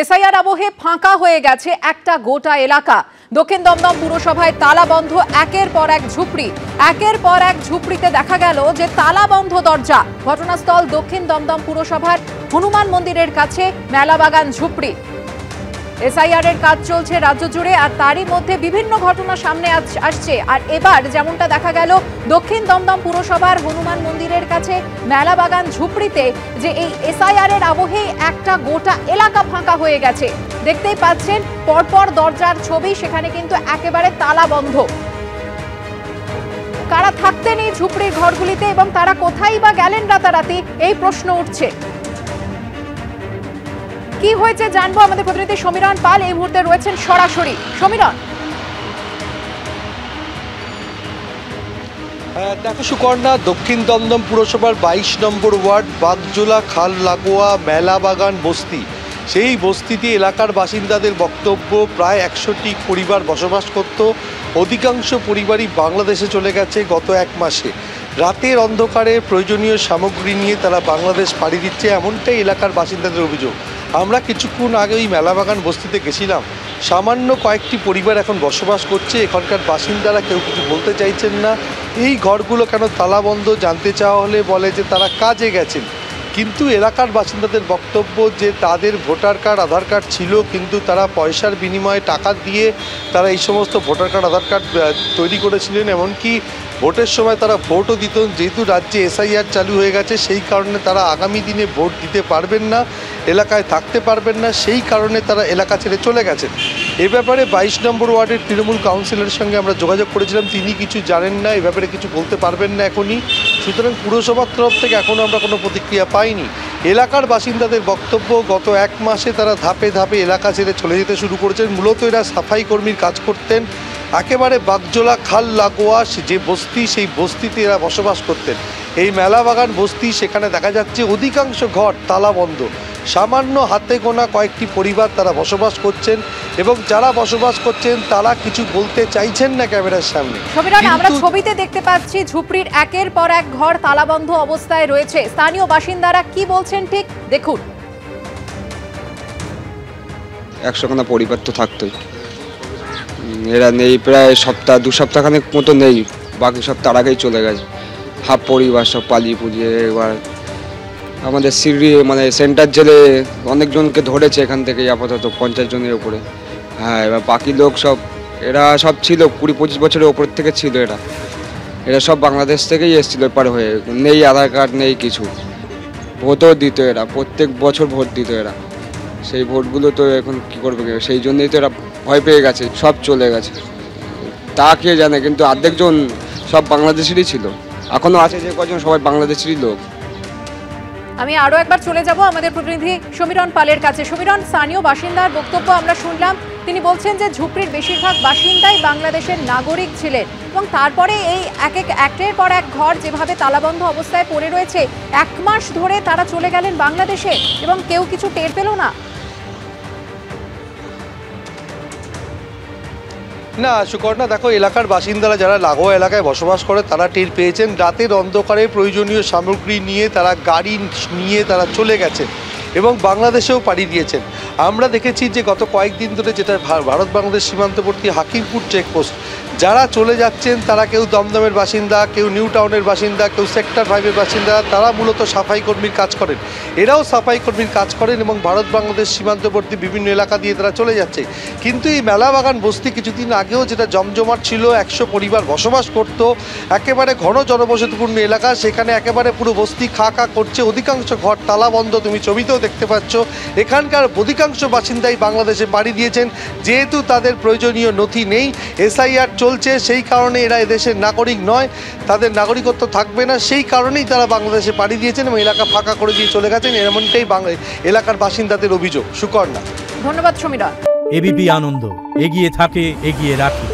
SIR আবহে ফাঁকা হয়ে গেছে একটা গোটা এলাকা। দক্ষিণ দমদম পুরসভায় তালাবন্ধ একের পর এক ঝুপড়ি। একের পর এক ঝুপড়িতে দেখা গেল যে তালাবন্ধ দরজা। ঘটনাস্থল দক্ষিণ দমদম পুরসভার হনুমান মন্দিরের কাছে মেলাবাগান ঝুপড়ি। এসআইআর এর কাজ চলছে রাজ্য জুড়ে, আর তারই মধ্যে বিভিন্ন ঘটনা সামনে আসছে। আর এবার যেমনটা দেখা গেল দক্ষিণ দমদম পুরসভার হনুমান মন্দিরের কাছে মেলাবাগান ঝুপড়িতে, যে এই এসআইআর এর আবহে একটা গোটা এলাকা ফাঁকা হয়ে গেছে। দেখতেই পাচ্ছেন পরপর দরজার ছবি, সেখানে কিন্তু একেবারে তালা বন্ধ। কারা থাকতেন এই ঝুপড়ির ঘরগুলিতে এবং তারা কোথায় বা গেলেন রাতারাতি, এই প্রশ্ন উঠছে। কি হয়েছে জানবো, আমাদের প্রতিনিধি সমীরণ পাল এই মুহূর্তে রয়েছেন সরাসরি। সমীরণ, দেখো সুকর্ণা, দক্ষিণ দমদম পুরসভার 22 নম্বর ওয়ার্ড বাগজোলা খাল লাগোয়া মেলাবাগান বস্তি, সেই বস্তিতে এলাকার বাসিন্দাদের বক্তব্য প্রায় 100টি পরিবার বসবাস করত। অধিকাংশ পরিবারই বাংলাদেশে চলে গেছে গত এক মাসে। রাতের অন্ধকারে প্রয়োজনীয় সামগ্রী নিয়ে তারা বাংলাদেশ পাড়ি দিচ্ছে, এমনটাই এলাকার বাসিন্দাদের অভিযোগ। আমরা কিছুক্ষণ আগে ওই মেলাবাগান বস্তিতে গেছিলাম। সামান্য কয়েকটি পরিবার এখন বসবাস করছে। এখানকার বাসিন্দারা কেউ কিছু বলতে চাইছেন না। এই ঘরগুলো কেন তালাবন্ধ জানতে চাওয়া হলে বলে যে তারা কাজে গেছেন। কিন্তু এলাকার বাসিন্দাদের বক্তব্য যে তাদের ভোটার কার্ড আধার কার্ড ছিল, কিন্তু তারা পয়সার বিনিময়ে টাকা দিয়ে তারা এই সমস্ত ভোটার কার্ড আধার কার্ড তৈরি করেছিলেন। এমনকি ভোটের সময় তারা ভোটও দিত। যেহেতু রাজ্যে এসআইআর চালু হয়ে গেছে, সেই কারণে তারা আগামী দিনে ভোট দিতে পারবেন না, এলাকায় থাকতে পারবেন না, সেই কারণে তারা এলাকা ছেড়ে চলে গেছেন। এ ব্যাপারে 22 নম্বর ওয়ার্ডের তৃণমূল কাউন্সিলরের সঙ্গে আমরা যোগাযোগ করেছিলাম। তিনি কিছু জানেন না, এ ব্যাপারে কিছু বলতে পারবেন না এখনই। সুতরাং পুরসভার তরফ থেকে এখনও আমরা কোনো প্রতিক্রিয়া পাইনি। এলাকার বাসিন্দাদের বক্তব্য, গত এক মাসে তারা ধাপে ধাপে এলাকা ছেড়ে চলে যেতে শুরু করেছেন। মূলত এরা সাফাই কর্মীর কাজ করতেন। একেবারে বাগজোলা খাল লাগোয়া যে বস্তি, সেই বস্তিতে এরা বসবাস করতেন। এই মেলাবাগান বস্তি, সেখানে দেখা যাচ্ছে অধিকাংশ ঘর তালাবন্ধ। সামান্য হাতে গোনা কয়েকটি পরিবার তারা বসবাস করছেন, এবং যারা বসবাস করছেন তারা কিছু বলতে চাইছেন না ক্যামেরার সামনে। আমরা ছবিতে দেখতে পাচ্ছি ঝুপড়ির একের পর এক ঘর তালাবন্ধ অবস্থায় রয়েছে। স্থানীয় বাসিন্দারা কি বলছেন ঠিক দেখুন। 100 খানা পরিবার তো থাকতোই, এরা নেই প্রায় দু সপ্তাহখানেক মতো নেই। বাকি সব তার আগেই চলে গেছে। হাফ পরিবার সব পালিয়ে পুলিয়ে। এবার আমাদের মানে সেন্টার জেলে অনেকজনকে ধরেছে এখান থেকে, আপাতত 50 জনের উপরে। হ্যাঁ, এবার বাকি লোক সব, এরা সব ছিল 20-25 বছরের ওপর থেকে ছিল। এরা সব বাংলাদেশ থেকেই এসেছিল এপার হয়ে। নেই আধার কার্ড, নেই কিছু। ভোটও দিত এরা, প্রত্যেক বছর ভোট দিত এরা। সেই ভোটগুলো তো এখন কি করবে, সেই জন্যই তো এরা ভয় পেয়ে গেছে, সব চলে গেছে। তা কে জানে, কিন্তু অর্ধেকজন সব বাংলাদেশেরই ছিল। এখনো আছে যে কজন, সবাই বাংলাদেশেরই লোক। আমি আরো একবার চলে যাব আমাদের প্রতিনিধি সমীরণ পালের কাছে। সমীরণ, স্থানীয় বাসিন্দার বক্তব্য আমরা শুনলাম। তিনি বলছেন যে ঝুপড়ির বেশিরভাগ বাসিন্দাই বাংলাদেশের নাগরিক ছিলেন, এবং তারপরে এই একের পর এক ঘর যেভাবে তালাবন্ধ অবস্থায় পড়ে রয়েছে, 1 মাস ধরে তারা চলে গেলেন বাংলাদেশে এবং কেউ কিছু টের পেল না। না সুকর্ণা, দেখো, এলাকার বাসিন্দারা যারা লাগোয়া এলাকায় বসবাস করে তারা টের পেয়েছেন। রাতের অন্ধকারে প্রয়োজনীয় সামগ্রী নিয়ে তারা গাড়ি নিয়ে তারা চলে গেছেন এবং বাংলাদেশেও পাড়ি দিয়েছেন। আমরা দেখেছি যে গত কয়েকদিন ধরে, যেটা ভারত বাংলাদেশ সীমান্তবর্তী হাকিমপুর চেকপোস্ট, যারা চলে যাচ্ছেন তারা কেউ দমদমের বাসিন্দা, কেউ নিউ টাউনের বাসিন্দা, কেউ সেক্টর 5-এর বাসিন্দা। তারা মূলত সাফাই কর্মীর কাজ করেন। এরাও সাফাই কর্মীর কাজ করেন এবং ভারত বাংলাদেশ সীমান্তবর্তী বিভিন্ন এলাকা দিয়ে তারা চলে যাচ্ছে। কিন্তু এই মেলাবাগান বস্তি কিছুদিন আগেও যেটা জমজমাট ছিল, 100 পরিবার বসবাস করত, একেবারে ঘন জনবসতিপূর্ণ এলাকা, সেখানে একেবারে পুরো বস্তি খা খা করছে। অধিকাংশ ঘর তালাবন্ধ, তুমি ছবিতেও দেখতে পাচ্ছ। এখানকার অধিকাংশ বাসিন্দাই বাংলাদেশে পাড়ি দিয়েছেন। যেহেতু তাদের প্রয়োজনীয় নথি নেই, এসআইআর চলছে, সেই কারণে এরা এদেশের নাগরিক নয়, তাদের নাগরিকত্ব থাকবে না, সেই কারণেই তারা বাংলাদেশে পাড়ি দিয়েছেন এবং এলাকা ফাঁকা করে দিয়ে চলে গেছেন। এমনটাই এলাকার বাসিন্দাদের অভিযোগ। সুকর্ণা, ধন্যবাদ সমীরণ। এবিপি আনন্দ, এগিয়ে থাকে, এগিয়ে রাখে।